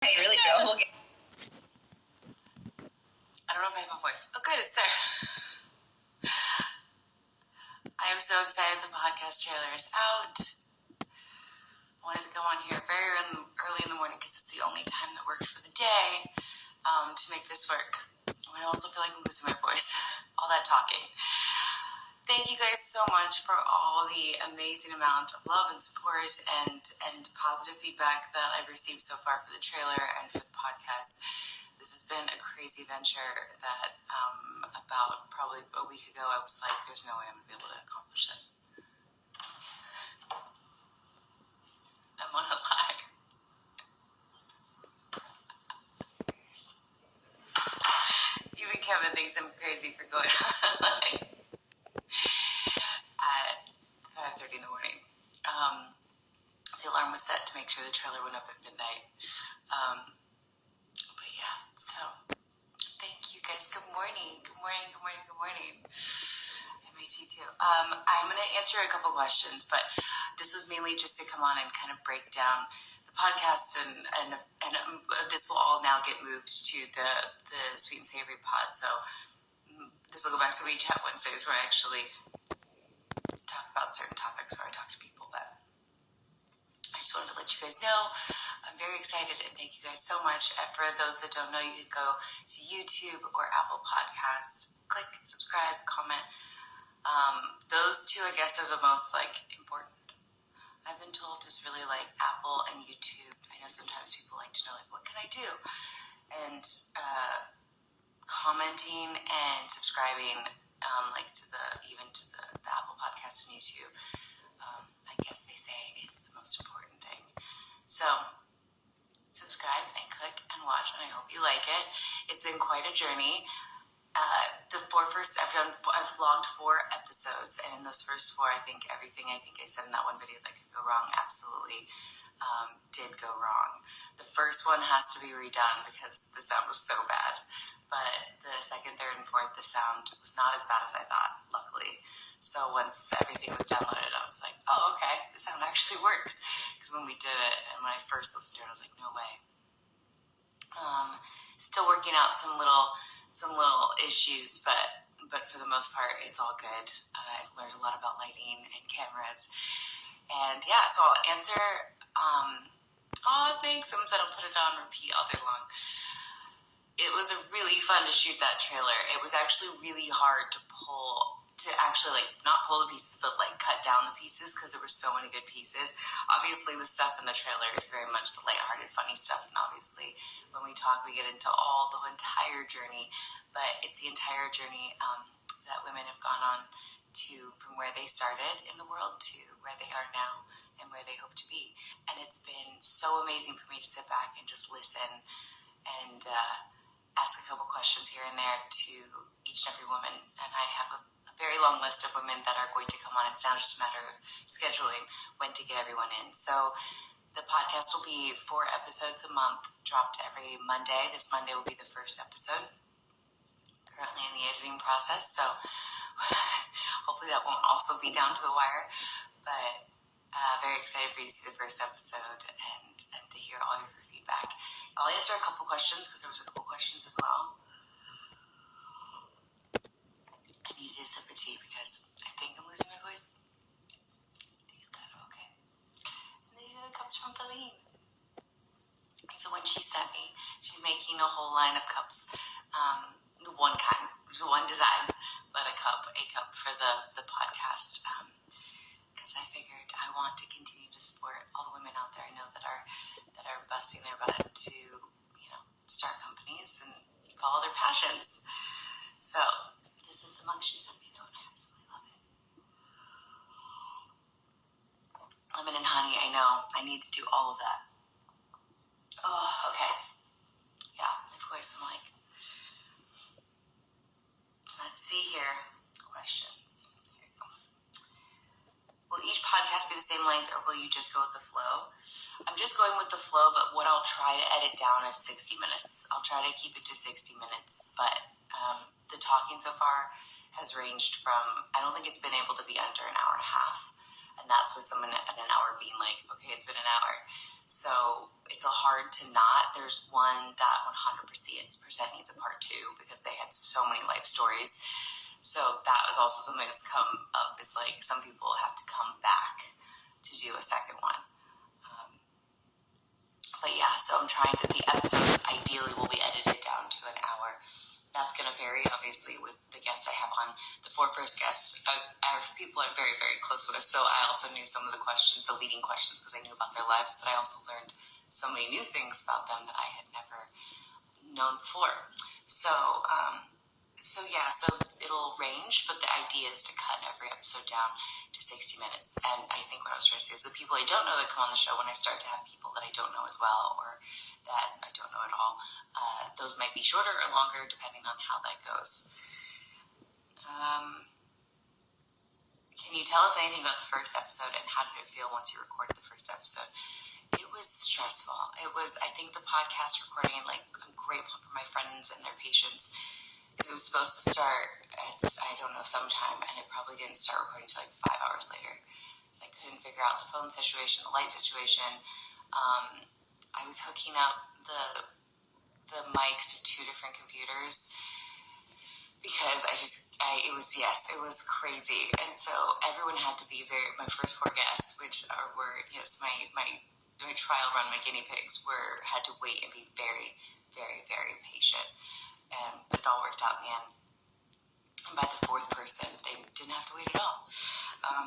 Hey, really go. We'll get. I don't know if I have a voice. Oh, good, it's there. I am so excited the podcast trailer is out. I wanted to come on here very early in the morning because it's the only time that works for the day to make this work. I also feel like I'm losing my voice. All that talking. Thank you guys so much for all the amazing amount of love and support and positive feedback that I've received so far for the trailer and for the podcast. This has been a crazy venture that about probably a week ago I was like, there's no way I'm going to be able to accomplish this. I'm on a lie. Even Kevin thinks I'm crazy for going on a lie at 5:30 in the morning. The alarm was set to make sure the trailer went up at midnight. But yeah, so thank you guys. Good morning. Good morning. Good morning. Good morning. MAT too. I'm going to answer a couple questions, but this was mainly just to come on and kind of break down the podcast, and this will all now get moved to the Sweet and Savory pod. So this will go back to We Chat Wednesdays, where I actually talk about certain topics, or I talk to people. But I just wanted to let you guys know I'm very excited, and thank you guys so much. For those that don't know, you could go to YouTube or Apple Podcast, click subscribe, comment. Those two, I guess, are the most important. I've been told is really Apple and YouTube. I know sometimes people like to know what can I do, and commenting and subscribing to the Apple Podcast and YouTube. I guess they say is the most important thing. So subscribe and click and watch, and I hope you like it. It's been quite a journey. I've vlogged 4 episodes, and in those first 4, I think everything I said in that one video that could go wrong absolutely did go wrong. The first one has to be redone because the sound was so bad, but the second, third, and fourth, the sound was not as bad as I thought, luckily. So once everything was downloaded, I was like, oh, okay, the sound actually works. Because when we did it, and when I first listened to it, I was like, no way. Still working out some little issues, but for the most part, it's all good. I've learned a lot about lighting and cameras. And yeah, so I'll answer, thanks. Someone said I'll put it on repeat all day long. It was really fun to shoot that trailer. It was actually really hard to not pull the pieces, but cut down the pieces, because there were so many good pieces. Obviously, the stuff in the trailer is very much the lighthearted, funny stuff, and obviously, when we talk, we get into the entire journey, but it's the entire journey that women have gone on from where they started in the world to where they are now and where they hope to be. And it's been so amazing for me to sit back and just listen and ask a couple questions here and there to each and every woman. And I have a very long list of women that are going to come on. It's now just a matter of scheduling when to get everyone in. So the podcast will be 4 episodes a month, dropped every Monday. This Monday will be the first episode. Currently in the editing process, so hopefully that won't also be down to the wire. But very excited for you to see the first episode and to hear all your feedback. I'll answer a couple questions because there was a couple questions as well. I needed a sip of tea because I think I'm losing my voice. Tea's kind of okay. And these are the cups from Feline. So when she sent me, she's making a whole line of cups. One kind, one design, but a cup for the podcast. Because I figured I want to continue to support all the women out there I know that are busting their butt to start companies and follow their passions. So this is the mug she sent me though, and I absolutely love it. Lemon and honey, I know. I need to do all of that. Oh, okay. Yeah, my voice, I'm like, let's see here. Questions. Here we go. Will each podcast be the same length, or will you just go with the flow? I'm just going with the flow, but what I'll try to edit down is 60 minutes. I'll try to keep it to 60 minutes, but the talking so far has ranged from, I don't think it's been able to be under an hour and a half, and that's with someone at an hour being like, okay, it's been an hour. So it's hard to not. There's one that 100% needs a part 2 because they had so many life stories. So that was also something that's come up, is like some people have to come back to do a second one. But yeah, so I'm trying that the episodes ideally will be edited down to an hour. That's going to vary, obviously, with the guests I have on. The 4 first guests, I have people I'm very, very close with, so I also knew some of the questions, the leading questions, because I knew about their lives, but I also learned so many new things about them that I had never known before. So it'll range, but the idea is to cut every episode down to 60 minutes. And I think what I was trying to say is the people I don't know that come on the show, when I start to have people that I don't know as well, or that I don't know at all, those might be shorter or longer depending on how that goes. Can you tell us anything about the first episode, and how did it feel once you recorded the first episode? It was stressful. I think the podcast recording, like, I'm grateful for my friends and their patience, because it was supposed to start sometime, and it probably didn't start recording until like 5 hours later. So I couldn't figure out the phone situation, the light situation. I was hooking up the mics to 2 different computers because it was crazy. And so everyone had to be my first 4 guests, which were my trial run, my guinea pigs, had to wait and be very, very, very patient. But it all worked out in the end. And by the 4th person, they didn't have to wait at all.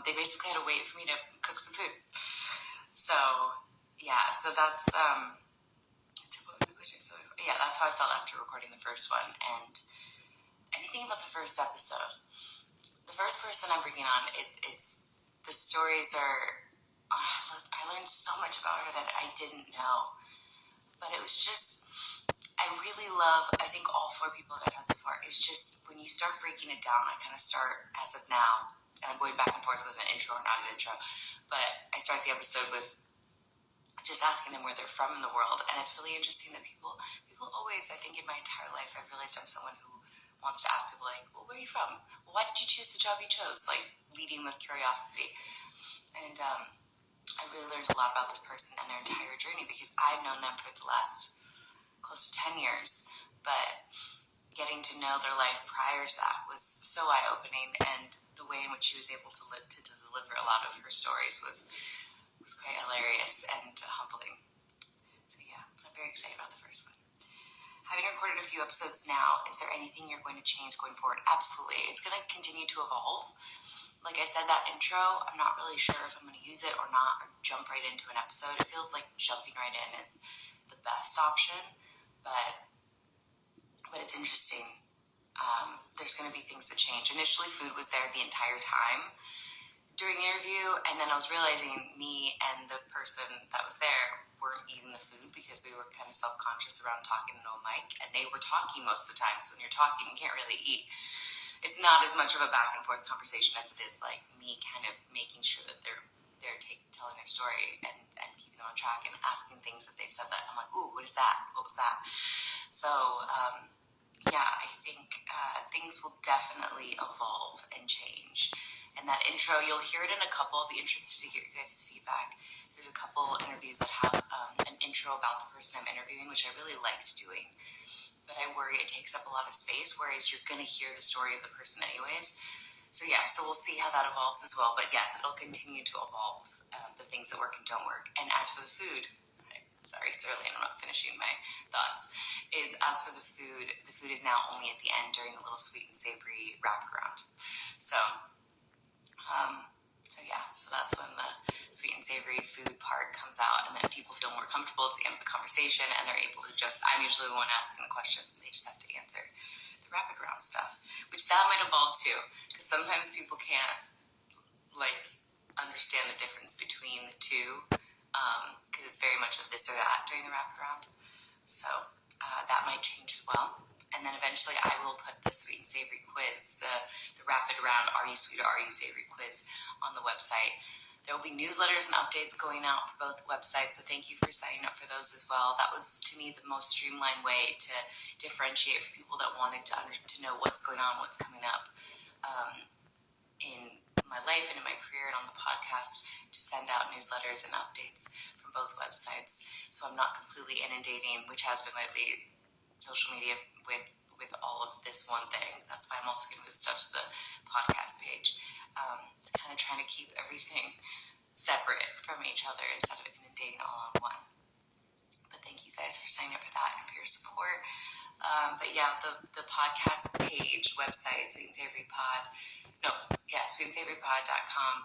They basically had to wait for me to cook some food. So that's, what was the question? Yeah, that's how I felt after recording the first one. And anything about the first episode. The first person I'm bringing on, the stories are, I learned so much about her that I didn't know. But it was just, I really love, I think all 4 people that I've had so far, is just when you start breaking it down, I kind of start as of now, and I'm going back and forth with an intro or not an intro, but I start the episode with just asking them where they're from in the world. And it's really interesting that people always, I think in my entire life, I've realized I'm someone who wants to ask people like, well, where are you from? Well, why did you choose the job you chose? Like, leading with curiosity. And I really learned a lot about this person and their entire journey, because I've known them for the last close to 10 years, but getting to know their life prior to that was so eye-opening, and the way in which she was able to deliver a lot of her stories was quite hilarious and humbling. So I'm very excited about the first one. Having recorded a few episodes now, is there anything you're going to change going forward? Absolutely. It's going to continue to evolve. Like I said, that intro, I'm not really sure if I'm going to use it or not, or jump right into an episode. It feels like jumping right in is the best option, but it's interesting. There's going to be things that change. Initially, food was there the entire time during the interview, and then I was realizing me and the person that was there weren't eating the food because we were kind of self-conscious around talking into a mic, and they were talking most of the time. So when you're talking, you can't really eat. It's not as much of a back and forth conversation as it is like me kind of making sure that they're telling their story and keeping them on track and asking things that they've said that I'm like, ooh, what is that? What was that? So I think things will definitely evolve and change. And that intro, you'll hear it in a couple. I'll be interested to hear you guys' feedback. There's a couple interviews that have an intro about the person I'm interviewing, which I really liked doing. But I worry it takes up a lot of space, whereas you're going to hear the story of the person anyways. So we'll see how that evolves as well. But yes, it'll continue to evolve, the things that work and don't work. And as for the food, sorry, it's early and I'm not finishing my thoughts, as for the food is now only at the end during the little sweet and savory wraparound. So that's when the sweet and savory food part comes out, and then people feel more comfortable. It's the end of the conversation, and they're able to I'm usually the one asking the questions, and they just have to answer the rapid round stuff, which that might evolve too, because sometimes people can't understand the difference between the two, because it's very much of this or that during the rapid round. So that might change as well. And then eventually I will put the sweet and savory quiz, the rapid round Are You Sweet or Are You Savory quiz on the website. There will be newsletters and updates going out for both websites, so thank you for signing up for those as well. That was, to me, the most streamlined way to differentiate for people that wanted to know what's going on, what's coming up in my life and in my career and on the podcast to send out newsletters and updates from both websites. So I'm not completely inundating, which has been lately, social media with all of this one thing. That's why I'm also going to move stuff to the podcast page. Kind of trying to keep everything separate from each other instead of inundating all on one. But thank you guys for signing up for that and for your support. But yeah, the podcast page website, sweetandsavorpod.com,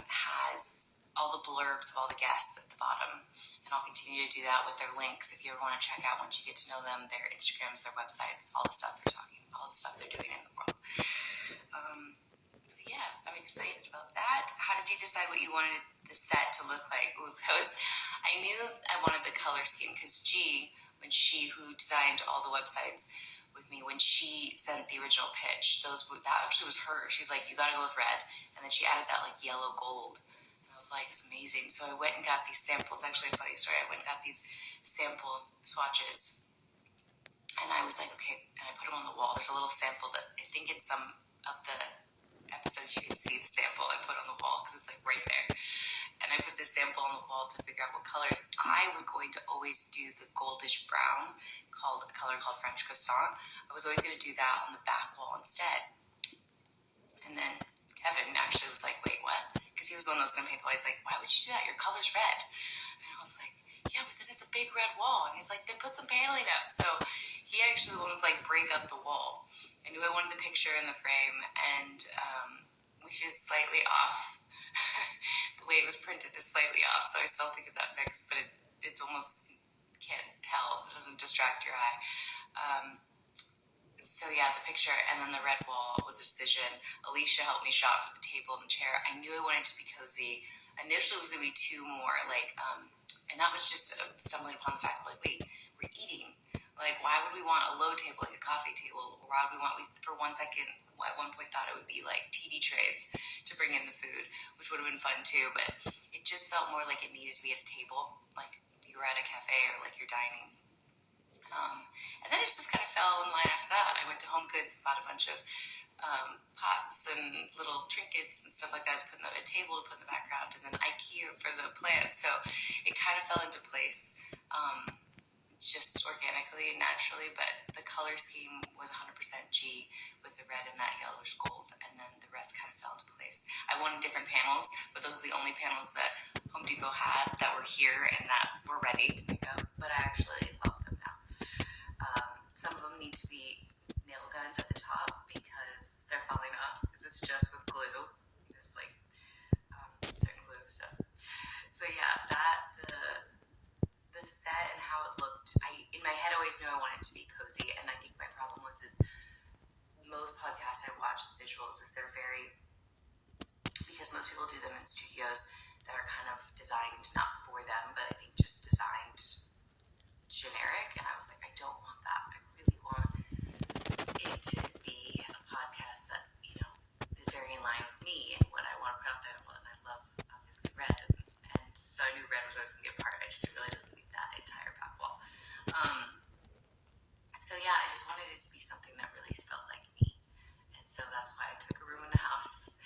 has all the blurbs of all the guests at the bottom. And I'll continue to do that with their links if you ever want to check out, once you get to know them, their Instagrams, their websites, all the stuff they're talking, all the stuff they're doing in the world. So yeah, I'm excited about that. How did you decide what you wanted the set to look like? Ooh, I knew I wanted the color scheme because who designed all the websites with me, when she sent the original pitch, that actually was her. She's like, you got to go with red, and then she added that like yellow gold, and I was like, it's amazing. So I went and got these samples. It's actually a funny story. I went and got these sample swatches, and I was like, okay, and I put them on the wall. There's a little sample that I think in some of the episodes you can see the sample I put on the wall because it's like right there. And I put this sample on the wall to figure out what colors. I was going to always do the goldish brown, a color called French croissant. I was always going to do that on the back wall instead. And then Kevin actually was like, wait, what? Because he was the one that was going to paint the wall. He's like, why would you do that? Your color's red. And I was like, yeah, but then it's a big red wall. And he's like, then put some paneling up. So he actually was like, break up the wall. I knew I wanted the picture in the frame, and which is slightly off. The way it was printed is slightly off, so I still have to get that fixed, but it's almost, can't tell. It doesn't distract your eye. So yeah, the picture and then the red wall was a decision. Alicia helped me shop for the table and the chair. I knew I wanted to be cozy. Initially it was going to be two more, and that was just stumbling upon the fact that, wait, we're eating. Why would we want a low table, like a coffee table? Or why would we for 1 second, at one point thought it would be like TV trays to bring in the food, which would have been fun too, but it just felt more like it needed to be at a table, like you were at a cafe or like you're dining. And then it just kind of fell in line after that. I went to Home Goods and bought a bunch of pots and little trinkets and stuff like that to put in a table to put in the background, and then IKEA for the plants. So it kind of fell into place. Just organically and naturally, but the color scheme was 100% G with the red and that yellowish gold, and then the rest kind of fell into place. I wanted different panels, but those are the only panels that Home Depot had that were here and that were ready to pick up, but I actually love them now. Some of them need to be nail gunned at the top because they're falling off, because it's just with glue. It's like certain glue stuff. So yeah, the set and how it looked, in my head I always knew I wanted it to be cozy, and I think my problem is most podcasts I watch, the visuals, they're very, because most people do them in studios that are kind of designed not for them, but I think just designed generic, and I was like, I don't want that. I really want it to be a podcast that, is very in line with me and what I want to put out there, and I love, obviously, red, and so I knew red was always going to be a part. I just didn't realize it was going to be that entire back wall. So yeah, I just wanted it to be something that really felt like me, and so that's why I took a room in the house.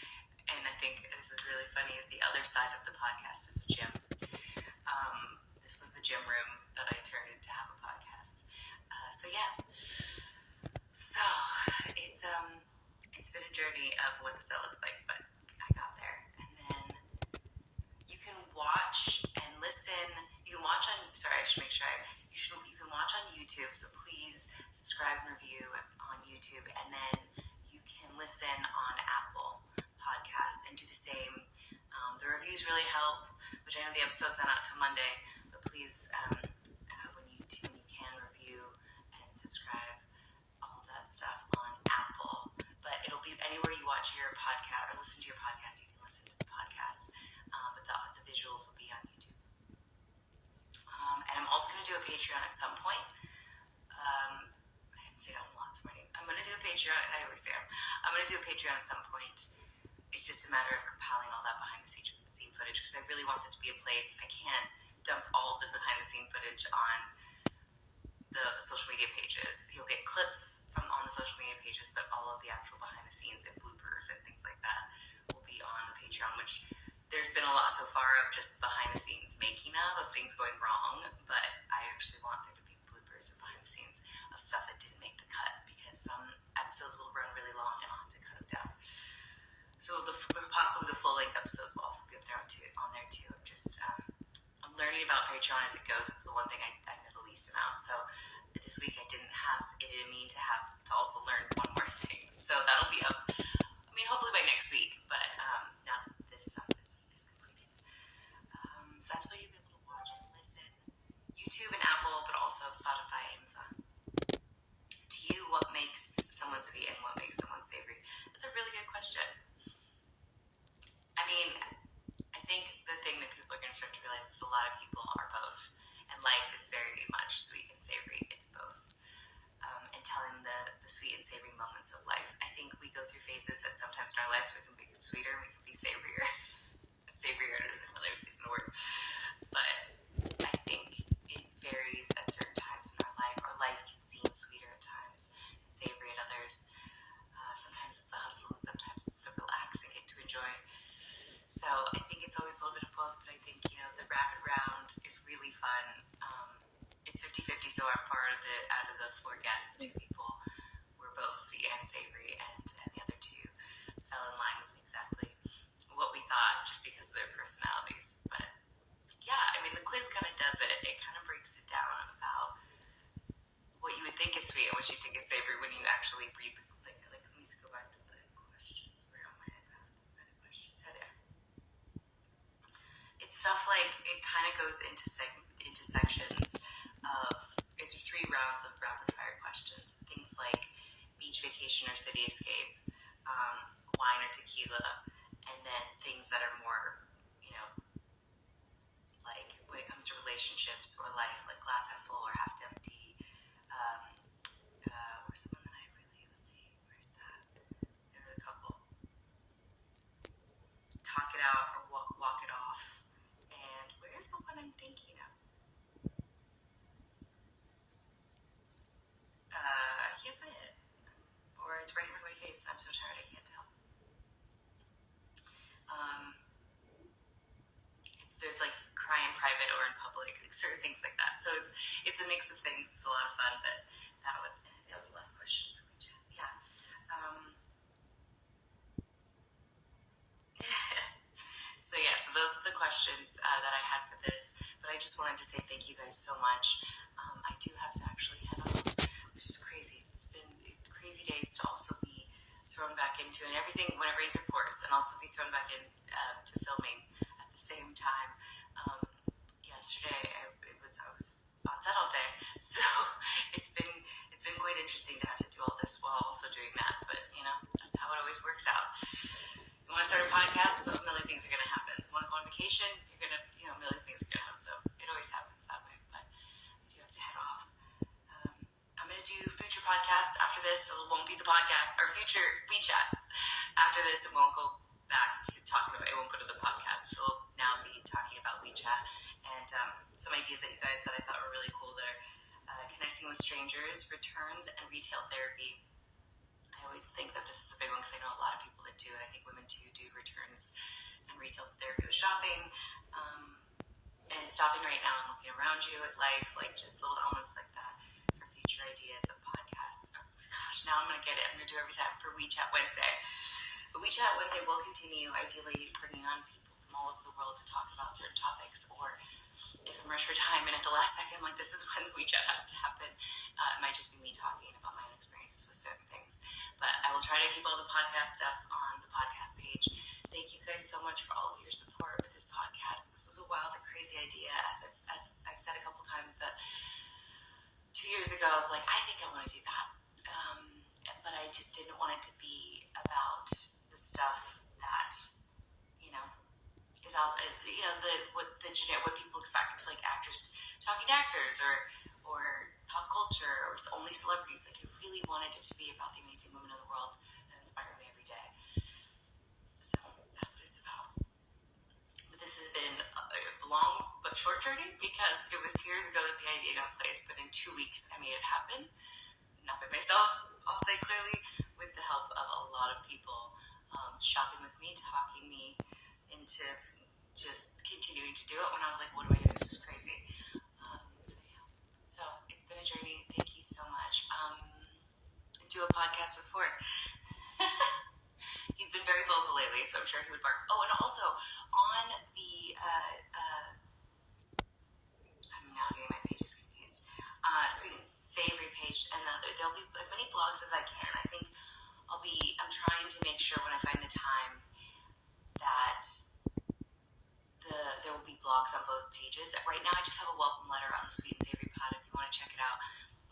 And I think this is really funny, is the other side of the podcast is a gym. This was the gym room that I turned into have a podcast. So yeah, so it's been a journey of what the set looks like, but I got there. And then you can watch and listen. You can watch on. Sorry, I should make sure. You can watch on YouTube. So please subscribe and review on YouTube, and then you can listen on Apple Podcasts and do the same. The reviews really help, which I know the episode's not out till Monday, but please, when you can review and subscribe, all of that stuff on Apple. But it'll be anywhere you watch your podcast or listen to your podcast, you can listen to the podcast. But the visuals will be on YouTube. And I'm also going to do a Patreon at some point. I haven't said that a lot this morning. I'm going to do a Patreon. I always say I'm going to do a Patreon at some point. It's just a matter of compiling all that behind the scene footage, because I really want that to be a place. I can't dump all the behind the scene footage on the social media pages. You'll get clips from on the social media pages, but all of the actual behind the scenes and bloopers and things like that be on Patreon, which there's been a lot so far of just behind the scenes making of things going wrong, but I actually want there to be bloopers and behind the scenes of stuff that didn't make the cut, because some episodes will run really long and I'll have to cut them down. So possibly the full length episodes will also be up there on there too. I'm learning about Patreon as it goes. It's the one thing I know the least amount. So this week I didn't have it in me to also learn one more thing. So that'll be up, hopefully by next week, but now that this stuff is completed. So that's why you'll be able to watch and listen. YouTube and Apple, but also Spotify, Amazon. To you, what makes someone sweet and what makes someone savory? That's a really good question. I think the thing that people are going to start to realize is a lot of people are both. And life is very much sweet and savory. It's both. And telling the sweet and savory moments of life. I think we go through phases that sometimes in our lives we can be sweeter, we can be savorier. Savorier isn't a word. But I think it varies at certain times in our life. Our life can seem sweeter at times and savory at others. Sometimes it's the hustle and sometimes it's the relax and get to enjoy. So I think it's always a little bit of both, but I think, the rapid round is really fun. It's 50-50, so I'm out of the 4 guests, 2 people were both sweet and savory, and the other 2 fell in line with exactly what we thought, just because of their personalities. But yeah, the quiz kind of does it. It kind of breaks it down about what you would think is sweet and what you think is savory when you actually read the let me go back to the questions. Where on my iPad? The questions are there. It's stuff like, it kind of goes into sections of, it's 3 rounds of rapid fire questions. Things like beach vacation or city escape, wine or tequila, and then things that are more, like when it comes to relationships or life, like glass half full or half empty. Where's the one that let's see, where's that? There are a couple. Talk it out or walk it off. And where's the one I'm thinking of? I can't find it. Or it's right in front of my face. I'm so tired I can't tell. There's like cry in private or in public, like certain things like that. So it's a mix of things. It's a lot of fun, but that was the last question. Yeah. So those are the questions that I had for this. But I just wanted to say thank you guys so much. I do have to actually head off, which is crazy. It's been crazy days to also be thrown back into, and everything when it rains it pours, and also be thrown back in to filming at the same time. Yesterday I was on set all day, so it's been quite interesting to have to do all this while also doing that. But that's how it always works out. You want to start a podcast, so a million things are going to happen. You want to go on vacation, you're going to, a million things are going to happen. So it always happens that way. But I do have to head off. I'm going to do future podcasts after this, so it won't be the podcast, or future WeChats. After this, it won't go back to talking about, it won't go to the podcast. We'll now be talking about WeChat and some ideas that you guys said I thought were really cool that are connecting with strangers, returns, and retail therapy. I always think that this is a big one because I know a lot of people that do, and I think women too do returns and retail therapy with shopping, and stopping right now and looking around you at life, like just little elements like that for future ideas of podcasts. Oh, gosh, now I'm going to get it. I'm going to do it every time for WeChat Wednesday. But WeChat Wednesday will continue, ideally bringing on people from all over the world to talk about certain topics, or if I'm rushed for time and at the last second I'm like, this is when WeChat has to happen, it might just be me talking about my own experiences with certain things. But I will try to keep all the podcast stuff on the podcast page. Thank you guys so much for all of your support with this podcast. This was a wild and crazy idea, as I've said a couple times, that 2 years ago I was like, I think I want to do that. But I just didn't want it to be about the stuff that, what people expect, like actors talking to actors, or pop culture, or only celebrities. Like, I really wanted it to be about the amazing women in the world that inspire me every day. So that's what it's about. But this has been a long but short journey, because it was 2 years ago that the idea got placed, but in 2 weeks I made it happen. Not by myself, I'll say clearly, with the help of a lot of people. shopping with me, talking me into just continuing to do it when I was like, what do I do? This is crazy. So it's been a journey. Thank you so much. Do a podcast with Ford. He's been very vocal lately, so I'm sure he would bark. Oh, and also on the I'm now getting my pages confused. Sweet and Savory page, and there'll be as many blogs as I can. I think I'm trying to make sure when I find the time that there will be blogs on both pages. Right now, I just have a welcome letter on the Sweet and Savory pod if you want to check it out.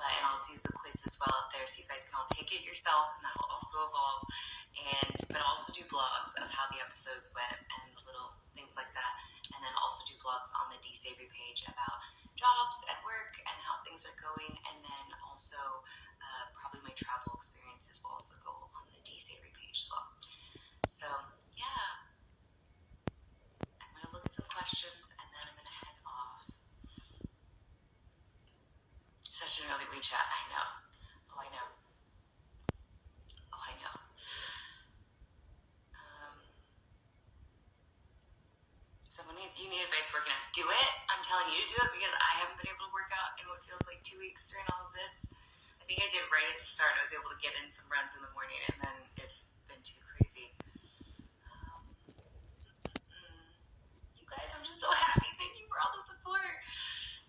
And I'll do the quiz as well up there, so you guys can all take it yourself, and that will also evolve. But I'll also do blogs of how the episodes went and little things like that, and then also do blogs on the D Savory page about jobs at work and how things are going, and then also probably my travel experiences will also go on the D Savory page as well. So yeah, I'm gonna look at some questions and then I'm gonna head off. Such an early WeChat, I know. Oh, I know. You need advice working out. Do it. I'm telling you to do it because I haven't been able to work out in what feels like 2 weeks during all of this. I think I did right at the start. I was able to get in some runs in the morning, and then it's been too crazy. You guys, I'm just so happy. Thank you for all the support.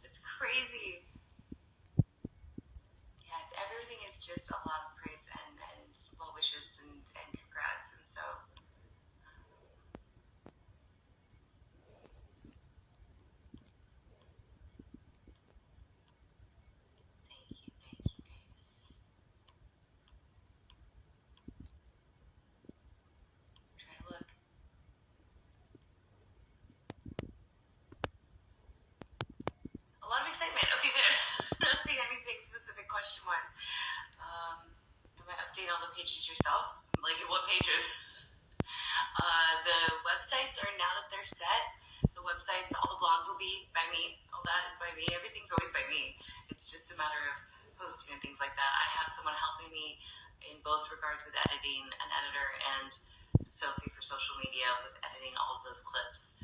It's crazy. Yeah, everything is just a lot of praise and well wishes and congrats, and so. Excitement. Okay, good. I'm not seeing anything specific question-wise. Am I updating all the pages yourself? Like, what pages? The websites are, now that they're set, the websites, all the blogs will be by me. All that is by me. Everything's always by me. It's just a matter of posting and things like that. I have someone helping me in both regards with editing, an editor, and Sophie for social media with editing all of those clips.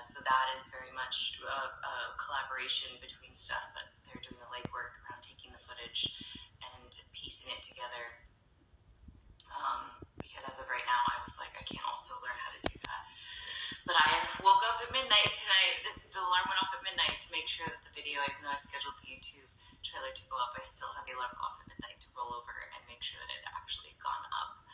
So that is very much a collaboration between stuff, but they're doing the legwork around taking the footage and piecing it together. Because as of right now, I was like, I can't also learn how to do that. But I woke up at midnight tonight. The alarm went off at midnight to make sure that the video, even though I scheduled the YouTube trailer to go up, I still had the alarm go off at midnight to roll over and make sure that it had actually gone up.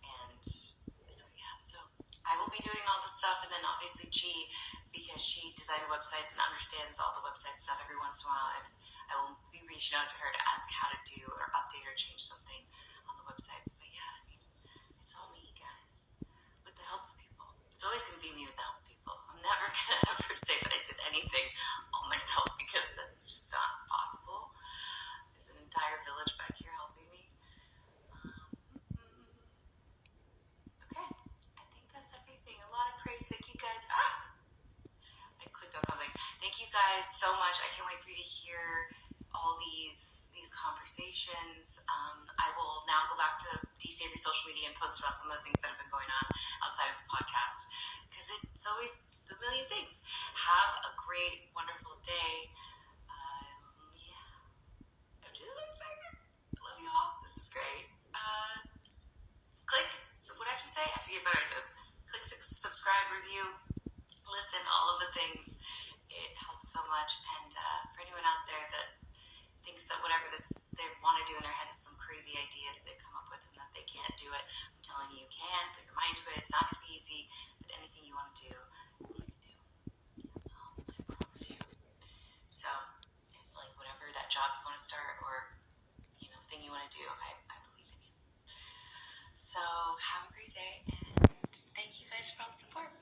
And so, yeah, so I will be doing all the stuff, and then obviously G, because she designed the websites and understands all the website stuff. Every once in a while, I will be reaching out to her to ask how to do or update or change something on the websites. But yeah, I mean, it's all me, guys, with the help of people. It's always going to be me with the help of people. I'm never going to ever say that I did anything all myself, because that's just not possible. There's an entire village back here helping me. Okay, I think that's everything. A lot of praise. Thank you guys. I clicked on something. Thank you guys so much. I can't wait for you to hear all these conversations. I will now go back to D Savory social media and post about some of the things that have been going on outside of the podcast, because it's always a million things. Have a great, wonderful day. Yeah, I'm just so excited. I love you all. This is great. Click. So what I have to say, I have to get better at this. Click subscribe, review, listen, all of the things. It helps so much. And for anyone out there that thinks that whatever they want to do in their head is some crazy idea that they come up with and that they can't do it, I'm telling you, you can. Put your mind to it. It's not going to be easy, but anything you want to do, you can do. I promise you. So, like, whatever that job you want to start or thing you want to do, I believe in you. So have a great day, and thank you guys for all the support.